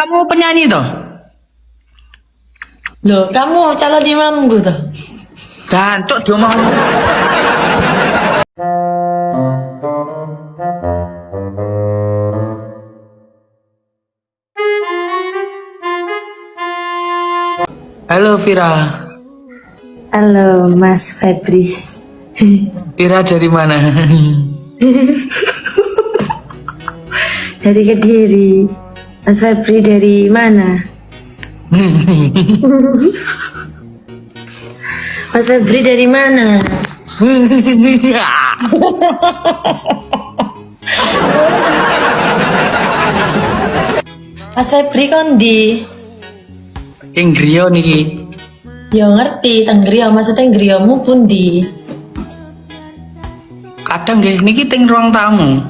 kamu penyanyi toh? Loh, kamu calon imamku toh? Gancok dia mau. Halo Vira. Halo, Mas Febri. Vira dari mana? Dari Kediri. Mas Febri dari mana? Mas Febri dari mana? Mas Febri kondi? Yang griyo niki. Ya ngerti, tenggriya maksudnya ngriyamu pundi? Kadang guys niki teng ruang tamu.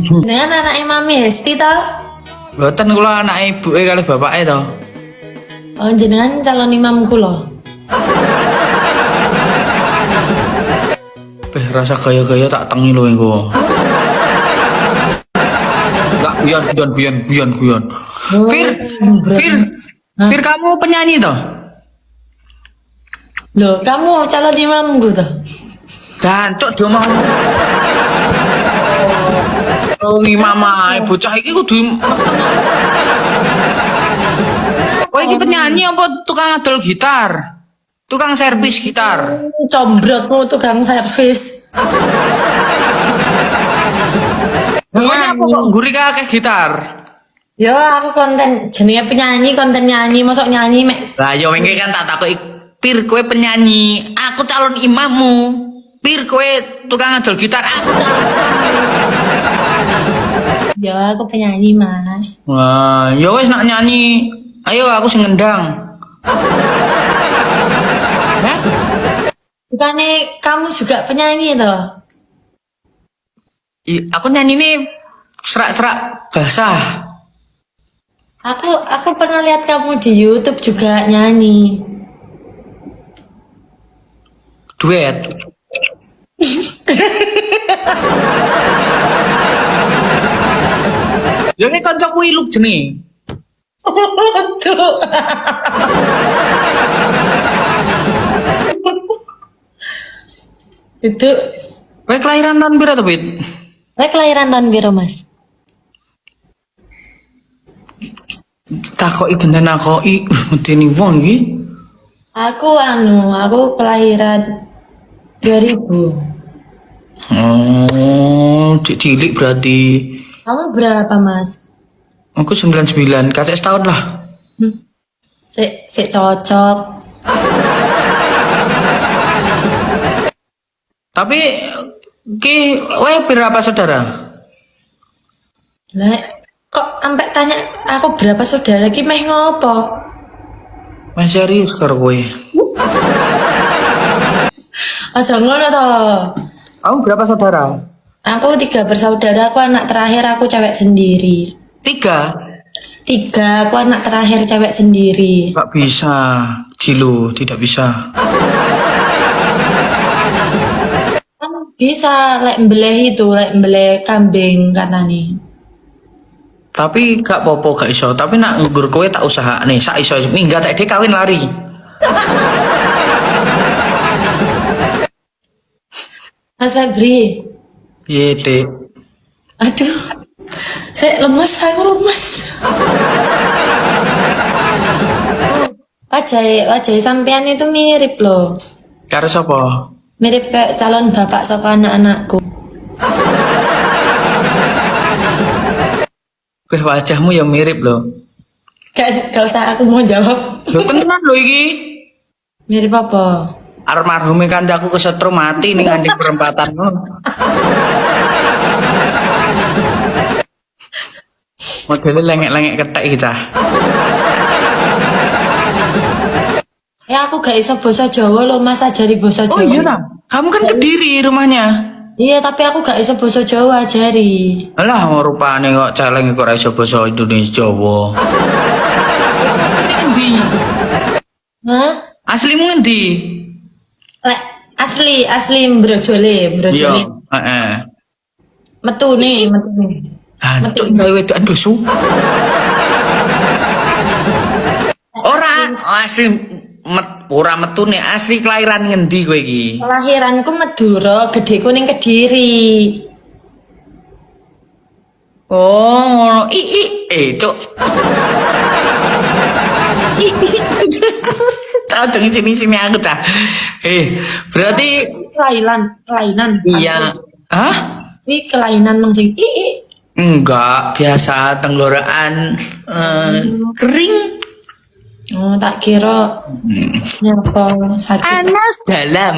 Dengan anak Mami Hesti toh? Boten kula anak ibu kali bapake to. Oh, jenengan calon imamku loh. Beh rasa gaya-gaya tak tengi lho engko. Enggak guyon. Fir kamu penyanyi toh? Loh, kamu calon imamku toh? Gancok dia mau. Oh, mama, bocah iki kudu. Kowe iki penyanyi apa tukang adol gitar? Tukang servis gitar. Combrotmu tukang servis. Pokoknya apa kok guri kakek gitar? Yo, aku konten jenenge penyanyi, konten nyanyi, masuk nyanyi mek. Lah yo wingi kan tak takoki, Pir kowe penyanyi, aku calon imammu. Pir kowe tukang adol gitar, aku calon. Yo, aku penyanyi, Mas. Wah, ya wis nak nyanyi. Ayo aku sing ngendang. Hah? Bukannya kamu juga penyanyi toh? Aku nyanyi ini serak-serak basah. Aku pernah lihat kamu di YouTube juga nyanyi. Duet. Ya ini kancaku iluk jeneng. Tuh. Itu Kowe kelahiran tahun pira to, Bit? kelahiran tahun biru, Mas. Takoki genen nakoki, medeni wong iki. Aku kelahiran 2000. Oh, cilik berarti. Kamu berapa, Mas? Aku 99, kacek setahun lah. Sik cocok. Tapi ki kowe berapa saudara? Lah, kok sampai tanya aku berapa saudara lagi meh ngopo? Mas serius karo kowe. Aja ngono to. Kamu berapa saudara? Aku 3 bersaudara, aku anak terakhir, aku cewek sendiri. 3? 3, aku anak terakhir cewek sendiri. Gak bisa, Jilu, tidak bisa. Kan bisa lek mbeleh kambing katanya. Tapi gak popo gak iso. Tapi nak nggur kowe tak usaha nih, sak iso minggat tak kawin lari. Mas Febri. Piye, Dik? Aduh. Saya lemes, aku lemes. Wajah sampean itu mirip loh. Karo sapa? Mirip kayak calon bapak saka anak-anakku. Kowe wajahmu ya mirip loh. Gak usah aku mau jawab. Lho tenan lho iki. Mirip apa? Almarhume kancaku kesetrum mati ning nganding perempatan. Modelnya lengek-lengek ketek kita. Ya aku gak iso basa Jawa loh, Mas, ajari basa Oh Jawa. iya ta? Kamu kan Kediri rumahnya. Iya, tapi aku gak iso basa Jawa, ajari. Alah rupane kok celeng kok ora iso basa Indonesia Jawa. Ini endi? Hah? Aslimu ngendi? Lek asli Brojole. Iya, heeh. Metu nih. Hancur gawe wedokan dosu. Ora asli ora metune asli kelahiran ngendi kowe iki? Kelahiranku Madura, gedeku ning Kediri. Oh, cuk. Tahu dong sini aku dah. Berarti Kelainan. iya. Hah? Ini kelainan mang sing Enggak, biasa tenggorokan kering. Oh, tak kira nyapa sakit. Panas dalam.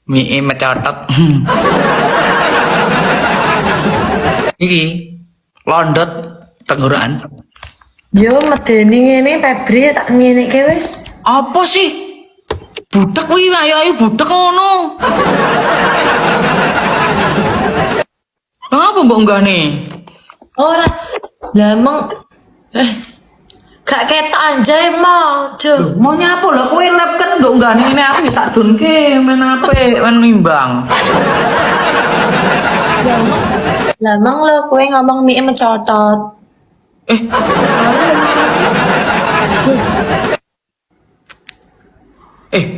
Mie mecotot. Iki londot tenggorokan. Yo medeni ngene Febri tak ngeneke wis. Apa sih? Budak kuwi ayo budak ngono. Apa mbok enggane? Ora. Lah meng gak ketok anjay mau. Mau nyapo lho kowe lab kan ndok enggane ngene aku ya tak donke men apik men nimbang. Lah meng lo kowe ngomong mie mencotot.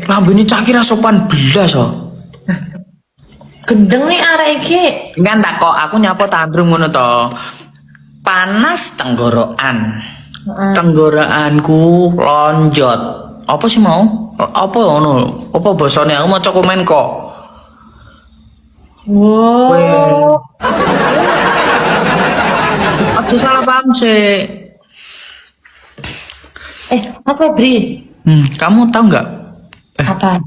Lambene cah kira sopan belas oh. Gendeng nih arek iki. Kan tak kok aku nyapo tandrum ngono to. Panas tenggorokan. Tenggorokanku lonjot. Apa sih mau? Apa ngono? Apa basane aku maca komen kok. Wow. Aja salah paham sih. Mas Febri. Kamu tahu nggak? Apa?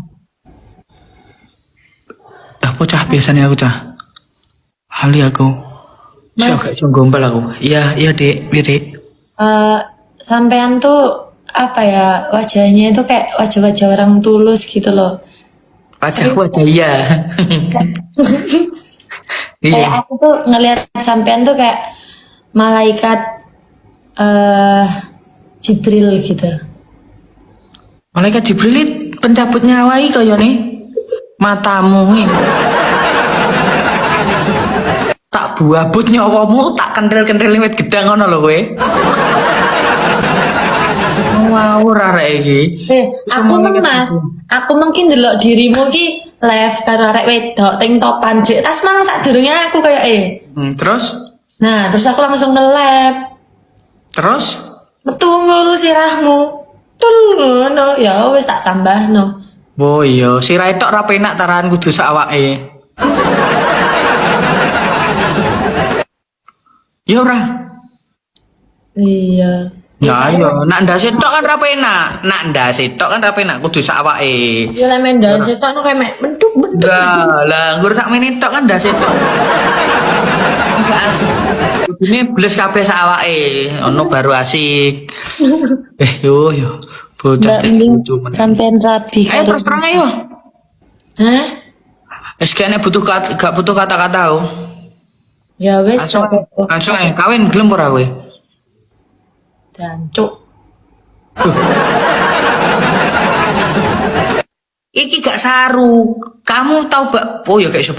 Apa cah biasanya aku cah? Hali aku. Mas. Siapa yang gombal aku? Iya dek. Sampean tuh apa ya wajahnya itu kayak wajah-wajah orang tulus gitu loh. Wajah iya. Iya. Kayak aku tuh ngelihat sampean tuh kayak malaikat Jibril gitu. Malaikat Jibril pencabut nyawai kaya nih matamu ini. Tak buabut nyawamu tak kentil-kentil wit gedang ngono lho kowe. Ngawur arek iki. Aku mungkin delok dirimu ki live karo arek wedok ting topan jek tas mang sadurunge aku kayak Terus? Nah, terus aku langsung nge-lab. Terus? Metu ngono sirahmu. Tul ngono, ya wis tak tambahno. Oh iya, sirahe tok ra penak taran kudu sak awake. Ya ora. Iya. Ya ayo, nak ndase tok kan ra penak. Nak ndase tok kan ra penak kudu sak awake. Ya lek mendas tok no kayak bentuk. Lah, nggur sak menit tok kan ndase tok. Enggak asik. Kudune bles kabeh sak awake, ono baru asik. Yo. Bocah Mending sampean rapi ayo terus terang ayo. Hah? Wis kene gak butuh kata-kata oh. Ya wis Langsung kawin gelem ora kowe? Dancuk. Iki gak saru. Kamu tahu Mbak? Oh ya gak iso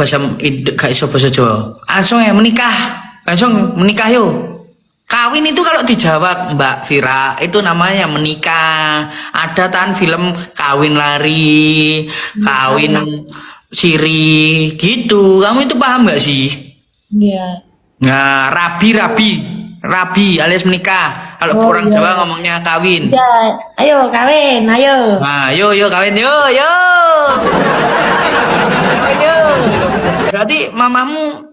bahasa Jawa. Langsung menikah. Langsung menikah yuk. Kawin itu kalau di Jawa Mbak Vira itu namanya menikah. Ada tan film kawin lari, kawin siri gitu. Kamu itu paham gak sih? Iya. Nah, rabi alias menikah. Kalau orang Jawa ngomongnya kawin. Ya, ayo kawin, ayo. Nah, yo kawin, yo. Kawin, yo. Berarti mamamu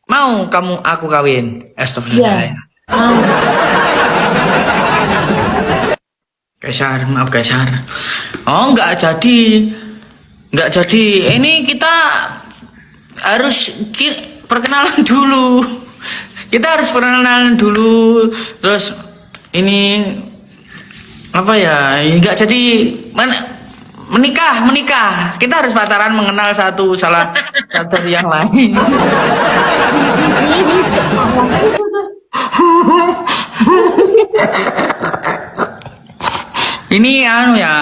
mau aku kawin. Astagfirullah. Iya. Kaisar, maaf Kaisar. Oh, enggak jadi. Ini kita harus perkenalan dulu. Kita harus perkenalan dulu. Terus ini apa ya? Enggak jadi menikah. Kita harus pacaran mengenal satu yang lain. Ini ya.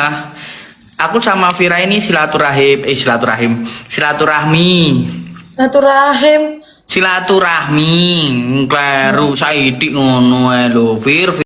Aku sama Vira ini silaturahmi. Silaturahim. Silaturahmi, kleru saidik ngono ae lho, Fir.